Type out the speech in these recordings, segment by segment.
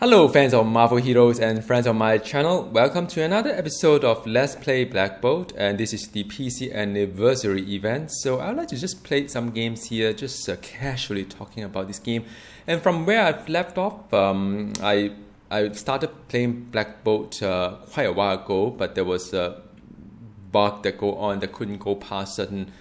Hello fans of Marvel heroes and friends of my channel, welcome to another episode of Let's Play Black Bolt, and this is the PC anniversary event. So I'd like to just play some games here, just casually talking about this game. And from where I've left off, I started playing Black Bolt quite a while ago, but there was a bug that couldn't go past certain,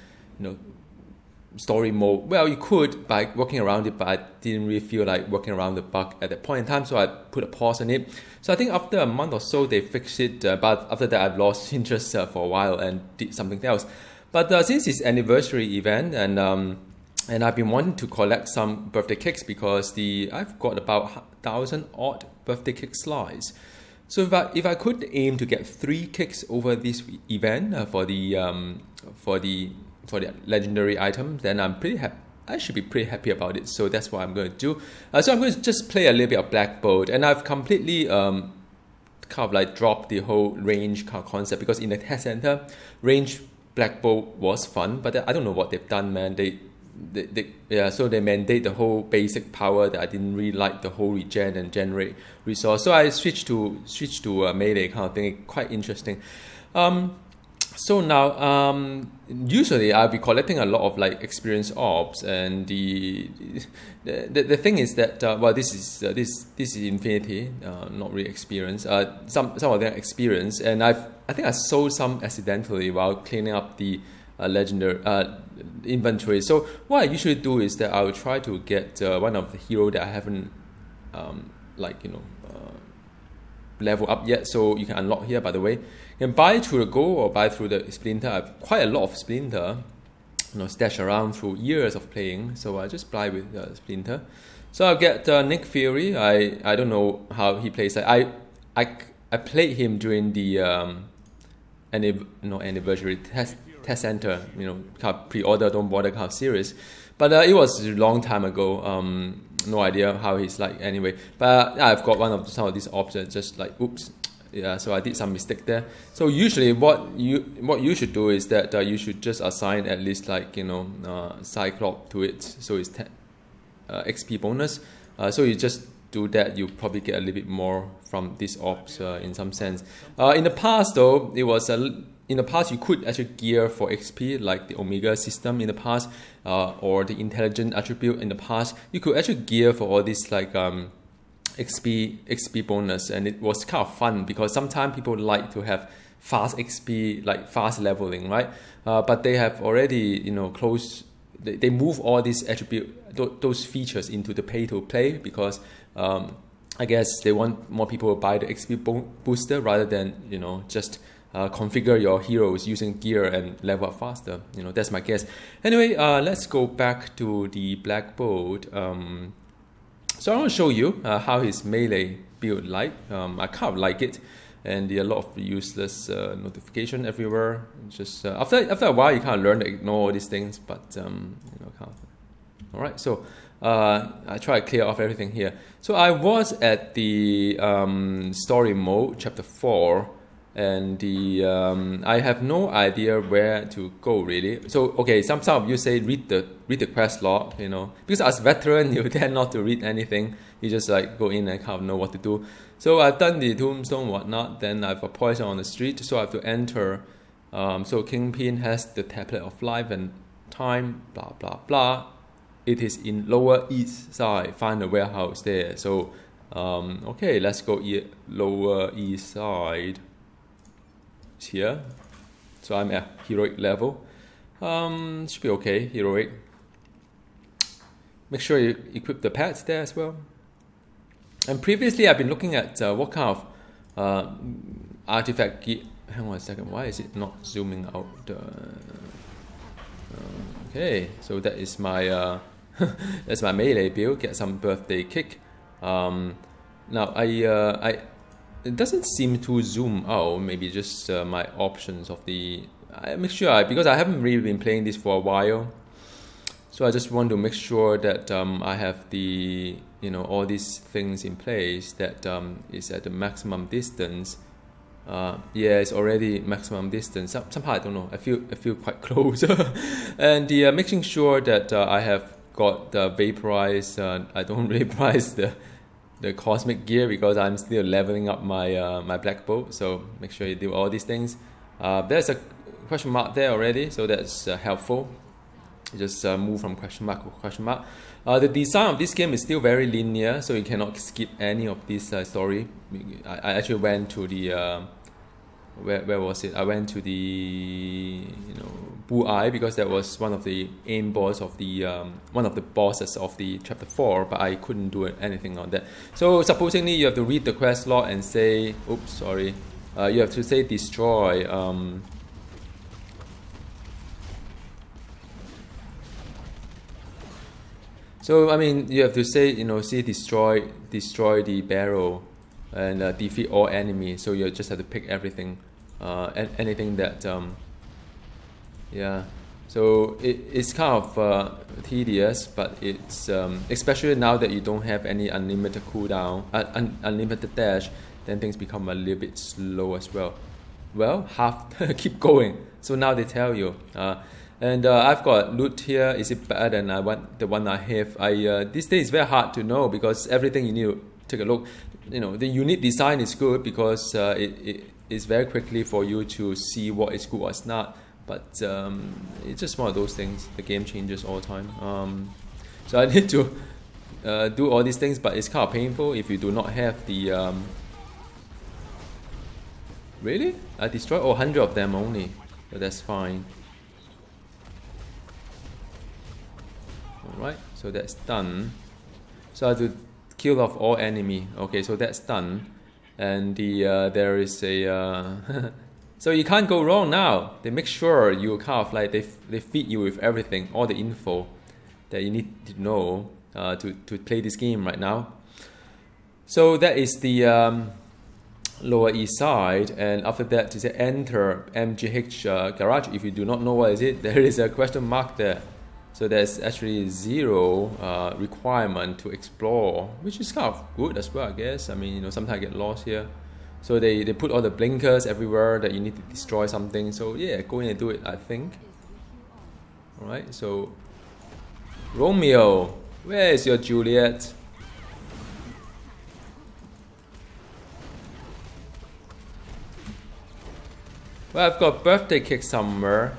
story mode. Well, you could by working around it, but I didn't really feel like working around the bug at that point in time, so I put a pause on it. So I think after a month or so they fixed it, but after that I've lost interest for a while and did something else. But since it's anniversary event and I've been wanting to collect some birthday cakes because I've got about 1,000 odd birthday cake slides. So if I could aim to get 3 cakes over this event for the legendary item, then I should be pretty happy about it. So that's what I'm going to do. So I'm going to just play a little bit of Black Bolt, and I've completely kind of like dropped the whole range concept, because in the test center, range Black Bolt was fun, but I don't know what they've done, man. So they mandate the whole basic power that I didn't really like, the whole regen and generate resource. So I switched to melee kind of thing. Quite interesting. So now, usually I'll be collecting a lot of like experience orbs, and the thing is that well, this is infinity, not really experience. Some of them experience, and I think I sold some accidentally while cleaning up the legendary inventory. So what I usually do is that I will try to get one of the hero that I haven't level up yet. So you can unlock here, by the way. You can buy through the gold or buy through the splinter. I have quite a lot of splinter, stashed around through years of playing. So I just buy with splinter. So I'll get Nick Fury. I don't know how he plays. I played him during the anniversary test center. Kind of pre-order, don't bother kind of series. But it was a long time ago. No idea how he's like anyway. But I've got some of these options, just like oops. Yeah, so I did some mistake there. So usually what you should do is that you should just assign at least like Cyclops to it, so it's XP bonus. So you just do that, you probably get a little bit more from these orbs in some sense. In the past though, in the past you could actually gear for XP, like the Omega system in the past, or the intelligent attribute in the past. You could actually gear for all these like XP bonus, and it was kind of fun because sometimes people like to have fast XP, like fast leveling, right? But they have already they move all these those features into the pay to play, because I guess they want more people to buy the XP booster rather than just configure your heroes using gear and level up faster. That's my guess. Anyway, let's go back to the Black Bolt. So I want to show you how his melee build like. I kind of like it, and there are a lot of useless notification everywhere. Just after a while, you kind of learn to ignore all these things. But all right. So I try to clear off everything here. So I was at the story mode, chapter 4. And I have no idea where to go really. So okay, some of you say read the quest log, because as veteran you tend not to read anything. You just like go in and kind of know what to do. So I've done the tombstone, whatnot. Then I've a poison on the street, so I have to enter. So Kingpin has the tablet of life and time, blah blah blah. It is in lower east side. Find a warehouse there. So okay, let's go lower east side. Here, so I'm at heroic level. Should be okay, heroic. Make sure you equip the pets there as well. And previously I've been looking at what kind of artifact gear. Hang on a second, why is it not zooming out? Okay, so that is my that's my melee build. Get some birthday kick. Now it doesn't seem to zoom out. Maybe just my options of the. I make sure because I haven't really been playing this for a while, so I just want to make sure that I have the all these things in place that is at the maximum distance. Yeah, it's already maximum distance. Somehow I don't know. I feel quite close, and making sure that I have got the vaporize. I don't vaporize the cosmic gear because I'm still leveling up my my black bolt. So make sure you do all these things. There's a question mark there already, so that's helpful. You just move from question mark to question mark. The design of this game is still very linear, so you cannot skip any of this story. I actually went to the where was it? I went to the Blue Eye because that was one of the aim boss of the one of the bosses of the chapter 4, but I couldn't do anything on that. So supposedly you have to read the quest log and say, oops, sorry, you have to say destroy. So I mean, you have to say, see destroy the barrel and defeat all enemies. So you just have to pick everything, anything that, yeah. So it's kind of tedious, but it's especially now that you don't have any unlimited cooldown, unlimited dash, then things become a little bit slow as well. Well, keep going. So now they tell you. And I've got loot here. Is it better than the one I have? This day is very hard to know because everything you need to take a look. The unique design is good because it is very quickly for you to see what is good, what's not. But it's just one of those things. The game changes all the time. So I need to do all these things, but it's kind of painful if you do not have the. Really? I destroyed 100 of them only, but that's fine. Alright, so that's done. So I have to kill off all enemy. Okay, so that's done. And there is a so you can't go wrong now. They make sure you kind of like they feed you with everything, all the info that you need to know to play this game right now. So that is the lower east side, and after that to say enter MGH garage. If you do not know what is it, there is a question mark there. So there's actually 0 requirement to explore, which is kind of good as well, I guess. I mean, sometimes I get lost here. So they put all the blinkers everywhere that you need to destroy something. So yeah, go in and do it, I think. Alright, so Romeo, where is your Juliet? Well, I've got birthday cake somewhere.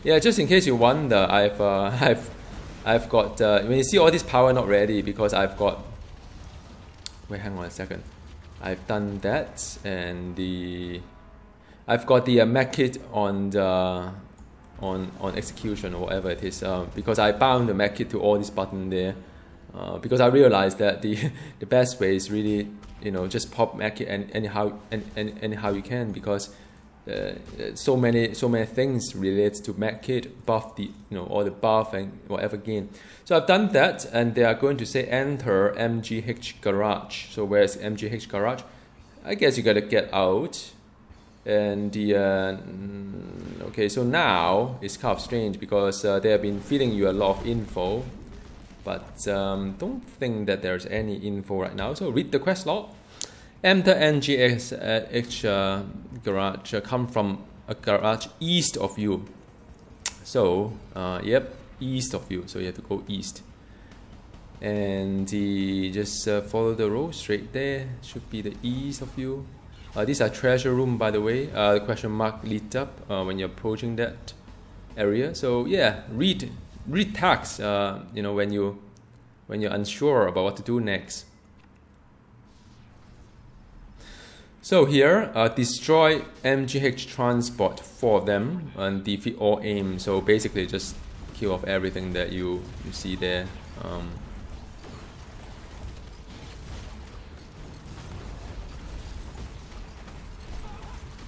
Yeah, just in case you wonder, I've got when you see all this power not ready because I've got. Wait, hang on a second. I've done that, and I've got the mech kit on the on execution or whatever it is because I bound the mech kit to all this button there because I realized that the best way is really just pop mech kit anyhow you can because. So many things related to mech kit, buff all the buff and whatever gain. So I've done that, and they are going to say enter MGH garage. So where's MGH garage? I guess you gotta get out. And the okay, so now it's kind of strange because they have been feeding you a lot of info, but don't think that there's any info right now. So read the quest log. Enter NGH garage. Come from a garage east of you. So, yep, east of you. So you have to go east. And just follow the road straight there. Should be the east of you. These are treasure room, by the way. The question mark lit up when you're approaching that area. So yeah, read tags. When you're unsure about what to do next. So here, destroy MGH transport, 4 of them, and defeat all aim. So basically just kill off everything that you see there.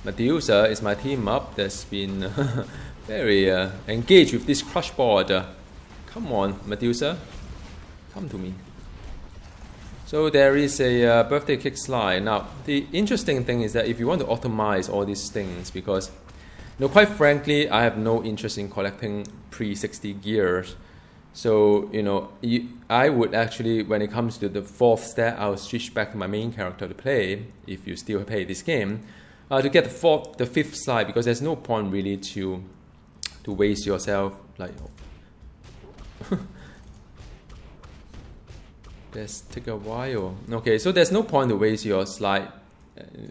Medusa is my team up that's been very engaged with this crush board. Come on, Medusa, come to me. So there is a birthday cake slide. Now, the interesting thing is that if you want to optimize all these things, because, quite frankly, I have no interest in collecting pre-60 gears. So, I would actually, when it comes to the 4th stat, I'll switch back to my main character to play, if you still play this game, to get the 5th slide, because there's no point really to waste yourself, like, Let's take a while. Okay, so there's no point to waste your slide,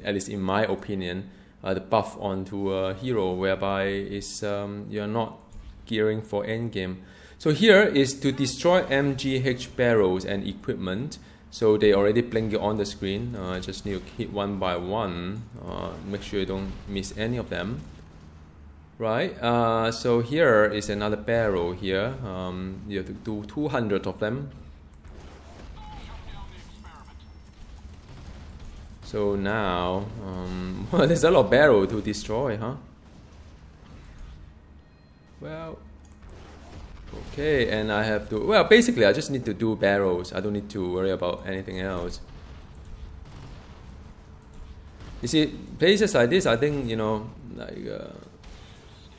at least in my opinion, the buff onto a hero whereby it's, you're not gearing for endgame. So here is to destroy MGH barrels and equipment. So they already blink it on the screen. I just need to hit one by one. Make sure you don't miss any of them. Right, so here is another barrel here. You have to do 200 of them. So now, well, there's a lot of barrel to destroy, huh? Well, okay, and I have to, well, basically I just need to do barrels. I don't need to worry about anything else. You see, places like this, I think, you know, like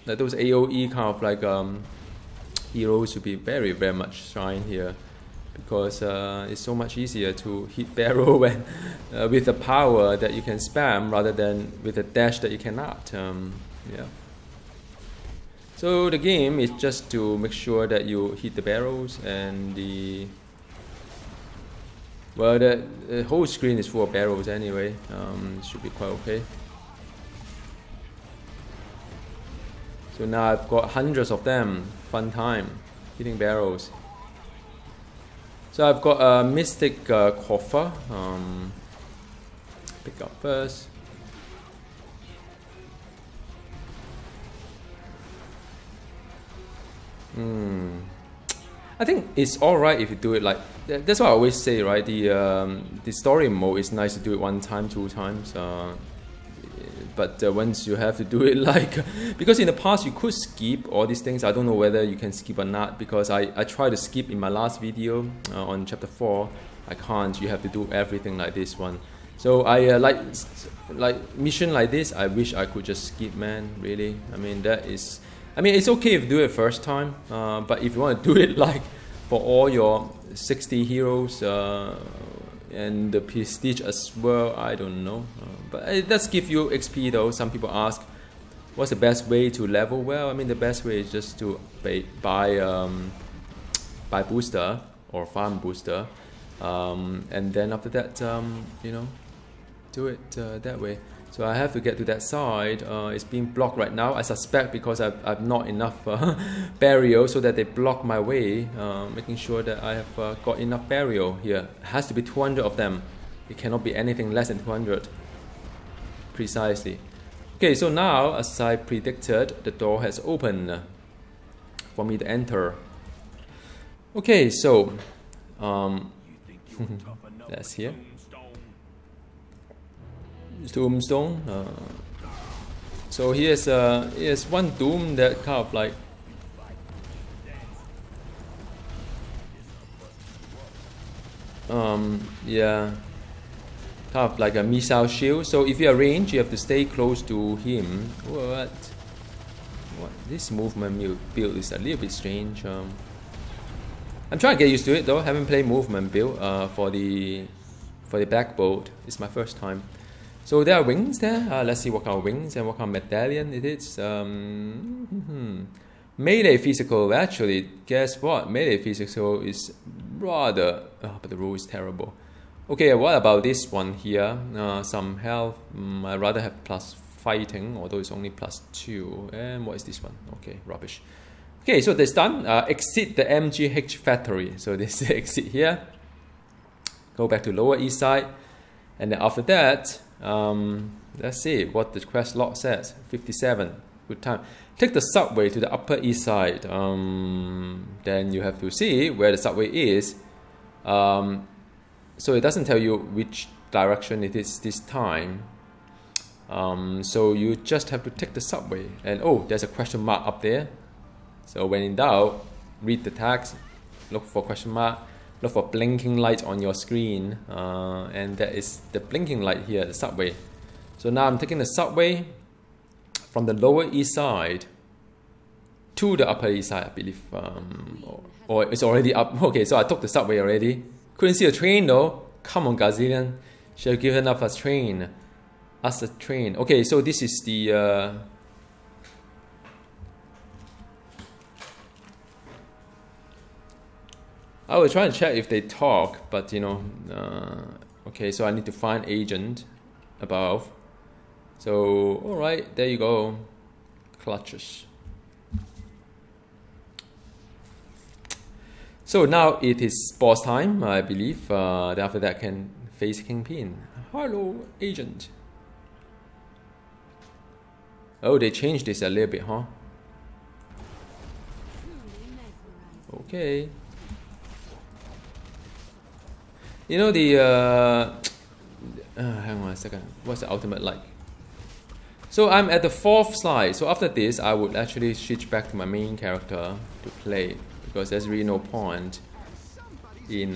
those AoE kind of like heroes should be very, very much shined here, because it's so much easier to hit barrel when with the power that you can spam rather than with a dash that you cannot. Yeah. So the game is just to make sure that you hit the barrels, and the whole screen is full of barrels anyway. It should be quite okay. So now I've got hundreds of them. Fun time hitting barrels. So I've got a mystic coffer. Pick up first. I think it's alright if you do it like that's what I always say, right? The story mode is nice to do it one time, two times. But once you have to do it like, because in the past you could skip all these things. I don't know whether you can skip or not, because I tried to skip in my last video on chapter 4. I can't. You have to do everything like this one. So I like mission like this, I wish I could just skip, man, really. I mean, it's okay if you do it first time, but if you want to do it like for all your 60 heroes and the prestige as well, I don't know. But it does give you XP though. Some people ask, what's the best way to level? Well, I mean, the best way is just to buy booster or farm booster, and then after that, you know, do it that way. So I have to get to that side. It's being blocked right now, I suspect, because I've not enough burial, so that they block my way, making sure that I have got enough burial here. It has to be 200 of them. It cannot be anything less than 200. Precisely. Okay, so now, as I predicted, the door has opened for me to enter. Okay, so that's here. Tombstone. So here's one doom that kind of like yeah, kind of like a missile shield. So if you are ranged, you have to stay close to him. What this movement build is a little bit strange. I'm trying to get used to it though. Haven't played movement build for the black bolt. It's my first time. So there are wings there. Let's see what kind of wings and what kind of medallion it is. Melee physical. Actually, guess what? Melee physical is rather... but the roll is terrible. Okay, what about this one here? Some health. I'd rather have plus fighting, although it's only plus 2. And what is this one? Okay, rubbish. Okay, so that's done. Exit the MGH factory. So this is exit here. Go back to lower east side. And then after that... let's see what the quest log says. 57. Good time. Take the subway to the upper east side. Then you have to see where the subway is. So it doesn't tell you which direction it is this time. So you just have to take the subway. And oh, there's a question mark up there. So when in doubt, read the text, look for question mark. Look for blinking light on your screen, and that is the blinking light here, the subway. So now I'm taking the subway from the lower east side to the upper east side, I believe. Or it's already up. Okay, so I took the subway already. Couldn't see a train though. Come on, Gazillion. Should have given up a train. Us a train. Okay, so this is the... I was trying to check if they talk, but you know, okay, so I need to find agent above. So, alright, there you go. Clutches. So now it is boss time, I believe. After that I can face Kingpin. Hello, agent. Oh, they changed this a little bit, huh? Okay. You know the hang on a second. What's the ultimate like? So I'm at the 4th slide. So after this, I would actually switch back to my main character to play, because there's really no point in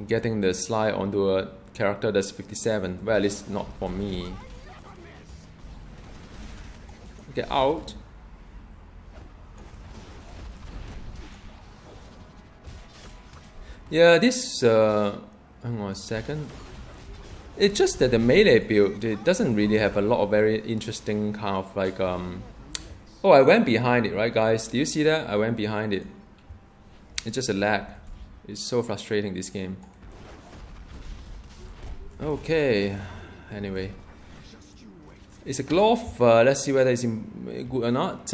getting the slide onto a character that's 57. Well, it's not for me. Get out. Yeah, this hang on a second. It's just that the melee build, it doesn't really have a lot of very interesting kind of like oh, I went behind it, right guys? Do you see that? I went behind it. It's just a lag. It's so frustrating, this game. Okay, anyway. It's a glove. Let's see whether it's good or not.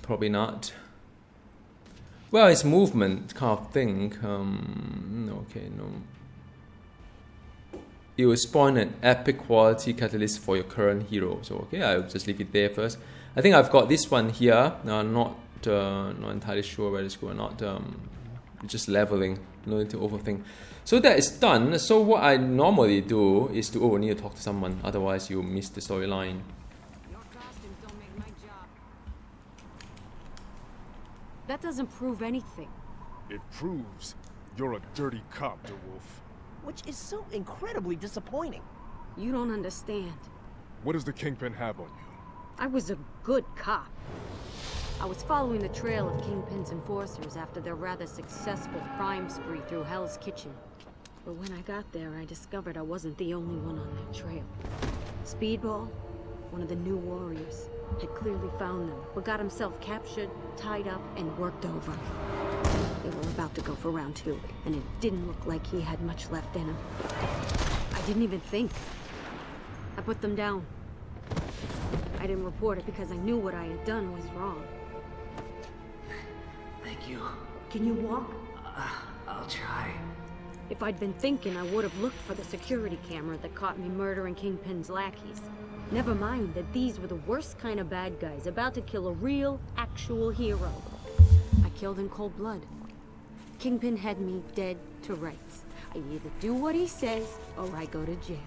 Probably not. Well, it's movement kind of thing. Okay, no. It will spawn an epic quality catalyst for your current hero. So okay, I'll just leave it there first. I think I've got this one here. Not entirely sure whether it's good or not. Just leveling. No need to overthink. So that is done. So what I normally do is to need to talk to someone. Otherwise, you miss the storyline. That doesn't prove anything. It proves you're a dirty cop, DeWolf. Which is so incredibly disappointing. You don't understand. What does the Kingpin have on you? I was a good cop. I was following the trail of Kingpin's enforcers after their rather successful crime spree through Hell's Kitchen. But when I got there, I discovered I wasn't the only one on that trail. Speedball, one of the new warriors, had clearly found them, but got himself captured, tied up, and worked over. They were about to go for round 2, and it didn't look like he had much left in him. I didn't even think. I put them down. I didn't report it because I knew what I had done was wrong. Thank you. Can you walk? I'll try. If I'd been thinking, I would have looked for the security camera that caught me murdering Kingpin's lackeys. Never mind that these were the worst kind of bad guys, about to kill a real, actual hero. I killed in cold blood. Kingpin had me dead to rights. I either do what he says, or I go to jail.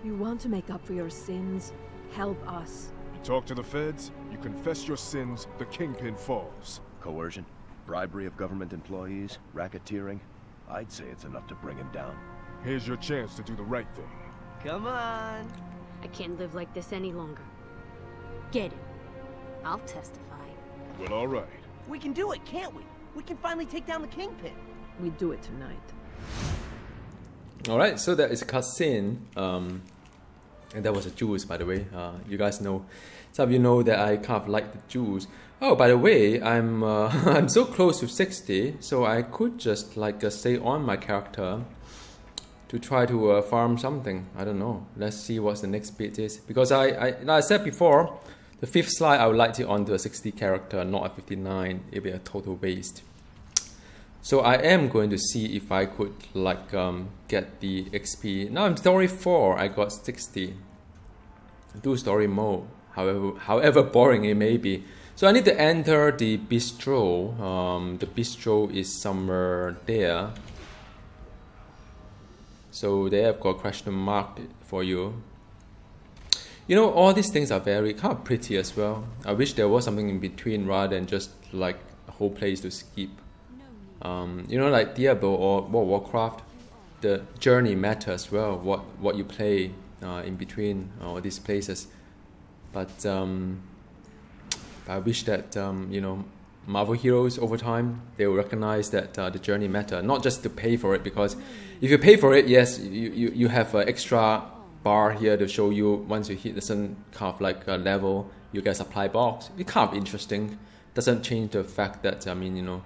You want to make up for your sins? Help us. You talk to the feds, you confess your sins, the Kingpin falls. Coercion, bribery of government employees, racketeering. I'd say it's enough to bring him down. Here's your chance to do the right thing. Come on. I can't live like this any longer. Get it. I'll testify. Well, all right. We can do it, can't we? We can finally take down the Kingpin. We do it tonight. Alright, so that is a cutscene. And that was a Jews, by the way. You guys know, some of you know that I kind of like the Jews. Oh, by the way, I'm I'm so close to 60, so I could just like stay on my character to try to farm something. I don't know. Let's see what the next bit is. Because like I said before, the 5th slide I would like to onto a 60 character, not a 59. It'll be a total waste. So I am going to see if I could like get the XP. Now I'm story 4. I got 60. Do story mode. However boring it may be. So I need to enter the bistro. The bistro is somewhere there. So they have got a question mark for you. You know, all these things are very kind of pretty as well. I wish there was something in between rather than just like a whole place to skip. You know, like Diablo or World of Warcraft, the journey matters as well. What you play in between all these places. But I wish that you know, Marvel heroes over time, they will recognize that the journey matter, not just to pay for it. Because if you pay for it, yes, you have an extra bar here to show you once you hit a certain kind of like level, you get a supply box. It's kind of interesting. Doesn't change the fact that, I mean, you know,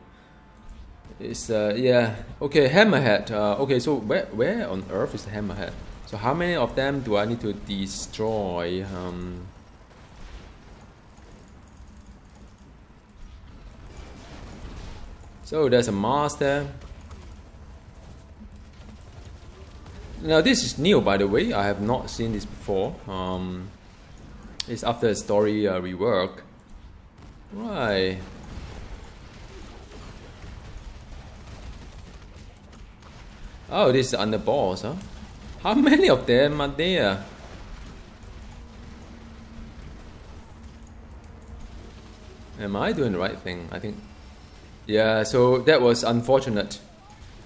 it's yeah. Okay, hammerhead. Okay, so where on earth is the hammerhead? So how many of them do I need to destroy? So there's a Mars there. Now this is new, by the way. I have not seen this before. It's after a story rework. Right. Oh, this is under boss, huh? How many of them are there? Am I doing the right thing? I think. Yeah, so that was unfortunate.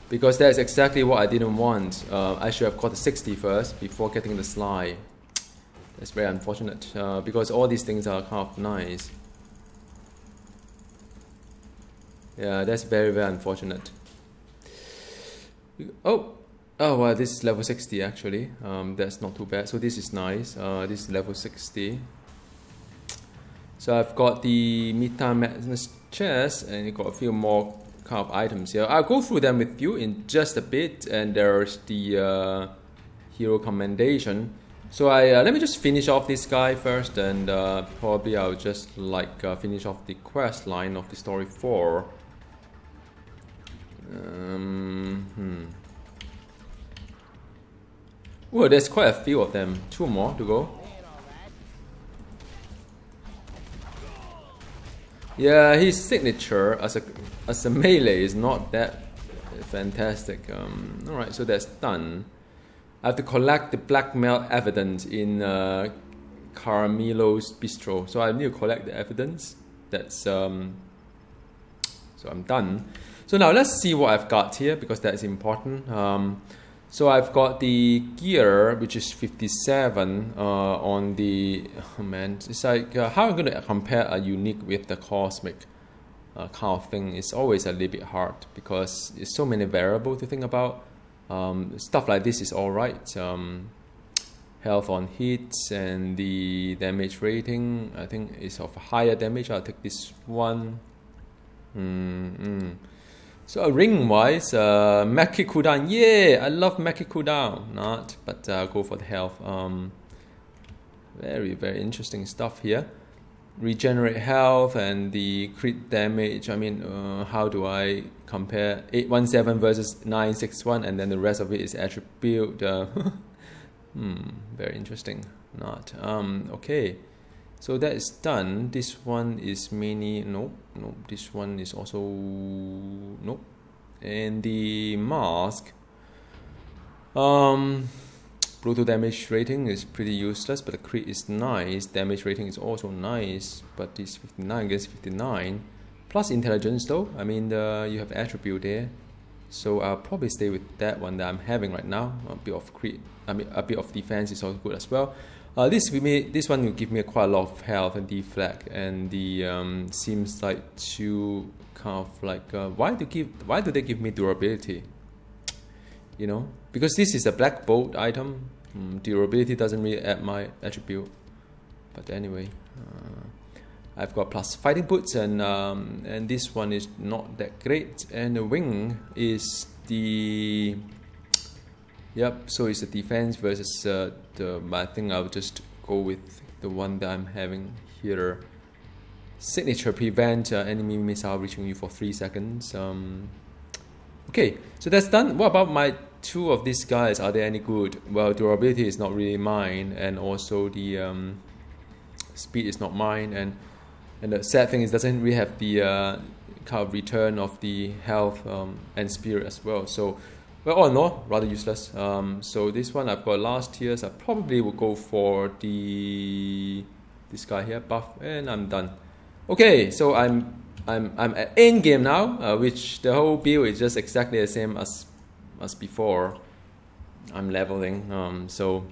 Because that's exactly what I didn't want. I should have got the 60 first before getting the slide. That's very unfortunate. Because all these things are kind of nice. Yeah, that's very, very unfortunate. Oh, well, this is level 60 actually. That's not too bad. So this is nice. This is level 60. So I've got the Meta Madness chest, and you got a few more kind of items here. I'll go through them with you in just a bit. And there's the hero commendation. So let me just finish off this guy first, and probably I'll just like finish off the quest line of the story 4. Well, there's quite a few of them. 2 more to go. Yeah, his signature as a melee is not that fantastic. Alright, so that's done. I have to collect the blackmail evidence in Carmilo's bistro. So I need to collect the evidence. That's so I'm done. So now let's see what I've got here, because that is important. So I've got the gear, which is 57 on the... Oh man, it's like how am I going to compare a unique with the cosmic kind of thing? It's always a little bit hard because there's so many variables to think about. Stuff like this is alright. Health on hits and the damage rating, I think is of higher damage. I'll take this one. So ring wise, Meki cooldown, yeah, I love Meki cooldown. Not, but I'll go for the health. Very, very interesting stuff here. Regenerate health and the crit damage. I mean, how do I compare 817 versus 961, and then the rest of it is attribute? Very interesting. Not okay. So that is done. This one is mini. Nope. This one is also nope. And the mask. Brutal damage rating is pretty useless, but the crit is nice. Damage rating is also nice, but it's 59 against 59. Plus intelligence though. I mean, you have attribute there. So I'll probably stay with that one that I'm having right now. A bit of crit. I mean, a bit of defense is also good as well. This one will give me quite a lot of health and deflect, and the seems like to kind of like why do they give me durability? You know, because this is a black bolt item. Durability doesn't really add my attribute, but anyway, I've got plus fighting boots, and this one is not that great, and the wing is the. Yep, so it's a defense versus I think I'll just go with the one that I'm having here. Signature prevent enemy missile reaching you for 3 seconds. Okay, so that's done. What about my 2 of these guys? Are they any good? Well, durability is not really mine, and also the speed is not mine, and the sad thing is doesn't really have the kind of return of the health and spirit as well. So. Well, all in all, rather useless. So this one I've got last year's. I probably will go for this guy here, buff, and I'm done. Okay, so I'm at end game now, which the whole build is just exactly the same as before. I'm leveling, so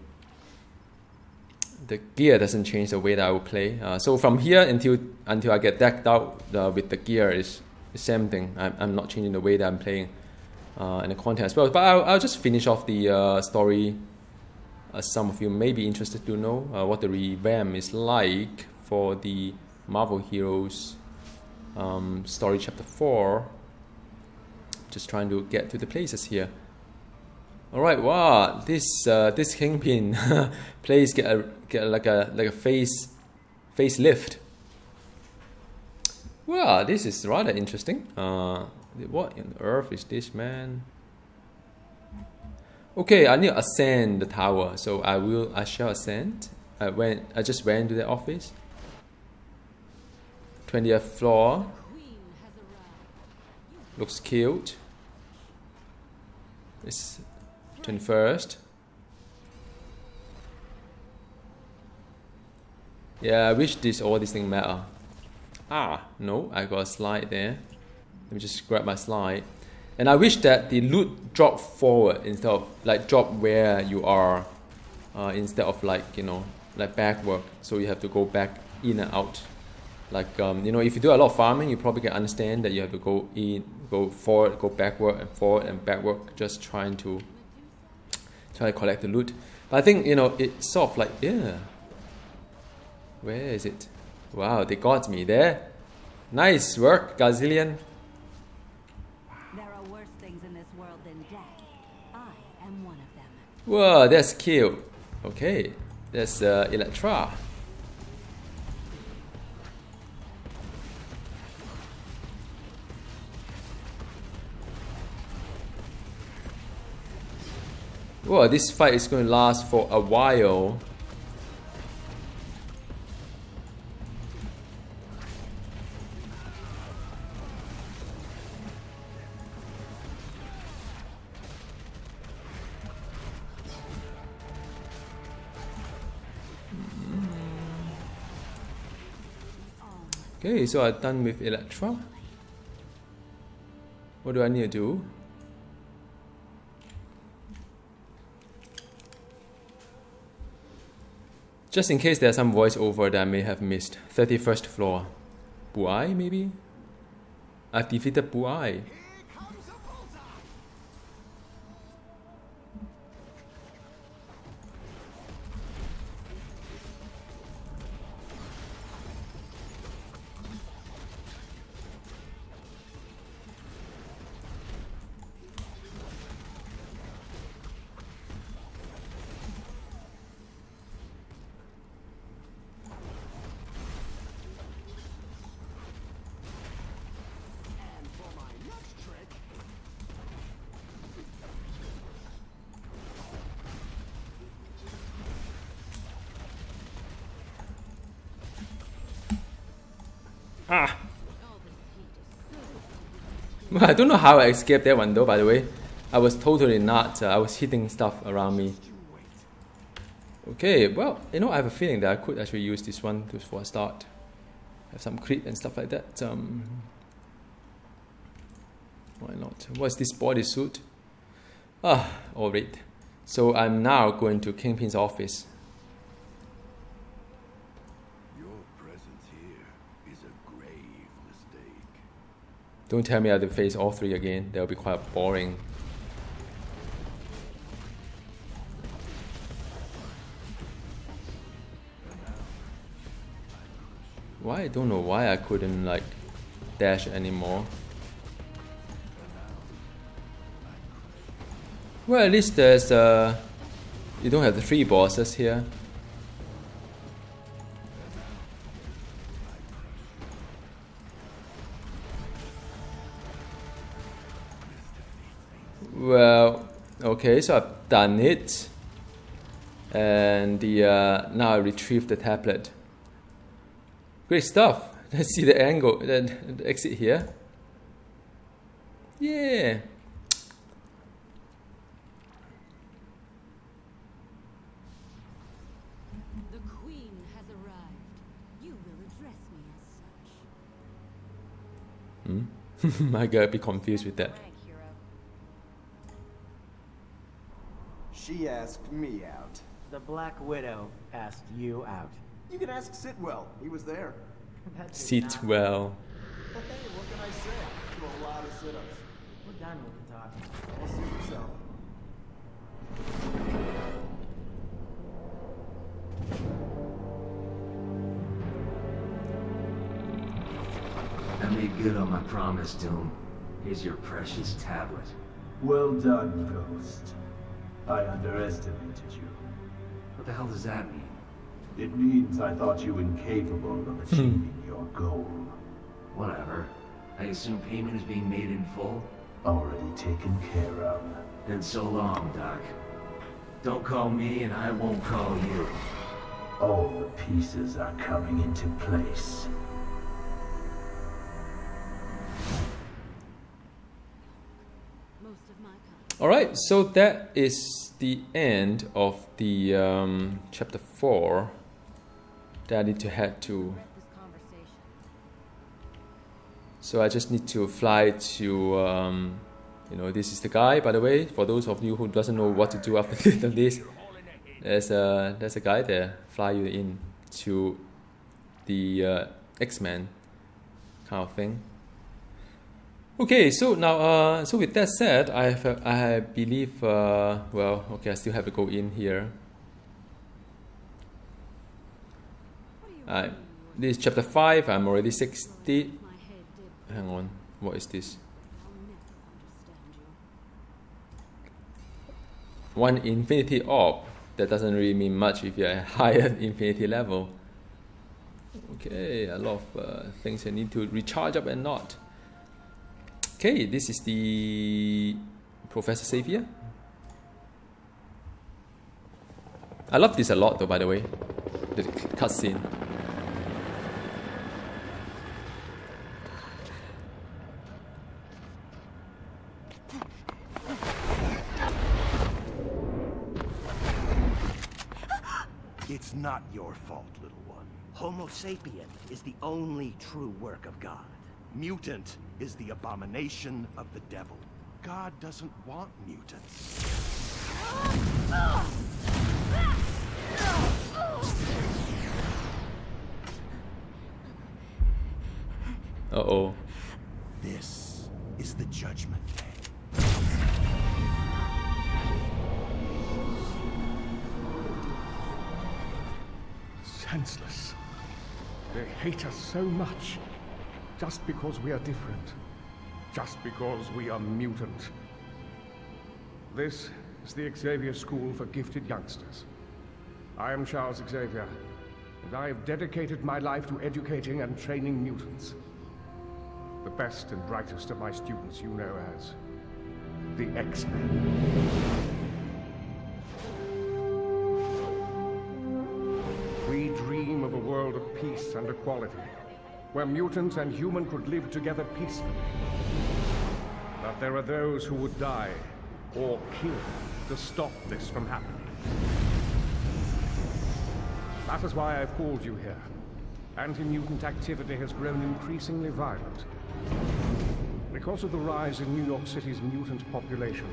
the gear doesn't change the way that I will play. So from here until I get decked out with the gear is the same thing. I'm not changing the way that I'm playing. And the content as well, but I'll just finish off the story. Some of you may be interested to know what the revamp is like for the Marvel Heroes story chapter 4. Just trying to get to the places here. Alright, wow, this Kingpin place get like a facelift. Wow, this is rather interesting. What on earth is this, man? Okay, I need to ascend the tower, so I shall ascend. I just went to the office. 20th floor. Looks cute. It's 21st. Yeah, I wish all these things matter. Ah, no, I got a slide there. Let me just grab my slide. And I wish that the loot drop forward instead of like drop where you are, instead of like, you know, like backward. So you have to go back in and out. Like you know, if you do a lot of farming, you probably can understand that you have to go in, go forward, go forward and backward, just trying to collect the loot. But I think, you know, it's sort of like, yeah. Where is it? Wow, they got me there. Nice work, Gazillion. There are worse things in this world than death. I am one of them. Whoa, that's cute. Okay, that's Electra. Whoa, this fight is going to last for a while. Okay, so I'm done with Electra. What do I need to do? Just in case there's some voiceover that I may have missed. 31st floor. Buai, maybe? I've defeated Buai. Ah! Well, I don't know how I escaped that one though, by the way. I was totally not, I was hitting stuff around me. Okay, well, you know, I have a feeling that I could actually use this one for a start. Have some crit and stuff like that. Why not? What's this bodysuit? Ah, alright. So I'm now going to Kingpin's office. Don't tell me I have to face all three again. That'll be quite boring. Why? I don't know why I couldn't like dash anymore. Well, at least there's you don't have the 3 bosses here. Well, okay, so I've done it, and now I retrieve the tablet. Great stuff. Let's see the angle, the exit here. Yeah. The Queen has arrived. You will address me as such. I gotta be confused with that. She asked me out. The Black Widow asked you out. You can ask Sitwell. He was there. Sit well. Hey, what can I say? Do a lot of sit-ups. We're done with the talking. I'll see yourself. I made good on my promise to him. Here's your precious tablet. Well done, Ghost. I underestimated you. What the hell does that mean? It means I thought you incapable of achieving your goal. Whatever. I assume payment is being made in full? Already taken care of. Then so long, Doc. Don't call me and I won't call you. All the pieces are coming into place. Alright, so that is the end of the chapter 4 that I need to head to. So I just need to fly to, you know, this is the guy, by the way, for those of you who doesn't know what to do after this. There's a guy there, fly you in to the X-Men kind of thing. Okay, so now, so with that said, I believe, well, okay, I still have to go in here. This is chapter 5, I'm already 60. Hang on, what is this? 1 infinity orb. That doesn't really mean much if you're at higher infinity level. Okay, a lot of things I need to recharge up and not. Okay, this is the Professor Xavier. I love this a lot though, by the way. The cutscene. It's not your fault, little one. Homo sapien is the only true work of God. Mutant is the abomination of the devil. God doesn't want mutants. Uh-oh. This is the Judgment Day. Senseless. They hate us so much. Just because we are different. Just because we are mutant. This is the Xavier School for Gifted Youngsters. I am Charles Xavier, and I have dedicated my life to educating and training mutants. The best and brightest of my students you know as the X-Men. We dream of a world of peace and equality, where mutant and human could live together peacefully. But there are those who would die, or kill, to stop this from happening. That is why I've called you here. Anti-mutant activity has grown increasingly violent. Because of the rise in New York City's mutant population,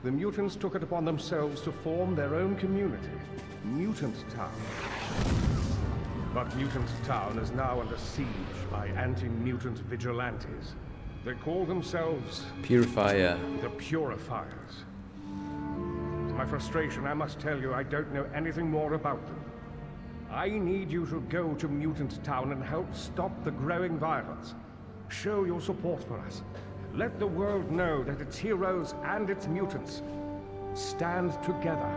the mutants took it upon themselves to form their own community, Mutant Town. But Mutant Town is now under siege by anti-mutant vigilantes. They call themselves... Purifier. The Purifiers. To my frustration, I must tell you I don't know anything more about them. I need you to go to Mutant Town and help stop the growing violence. Show your support for us. Let the world know that its heroes and its mutants stand together.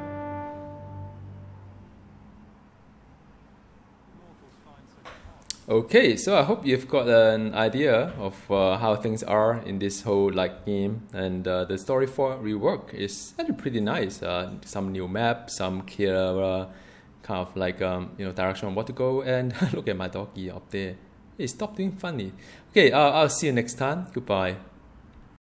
Okay, so I hope you've got an idea of how things are in this whole game, and the story for rework is actually pretty nice. Some new map, some clear kind of you know, direction on what to go, and look at my doggy up there. Hey, stop being funny. Okay, I'll see you next time. Goodbye.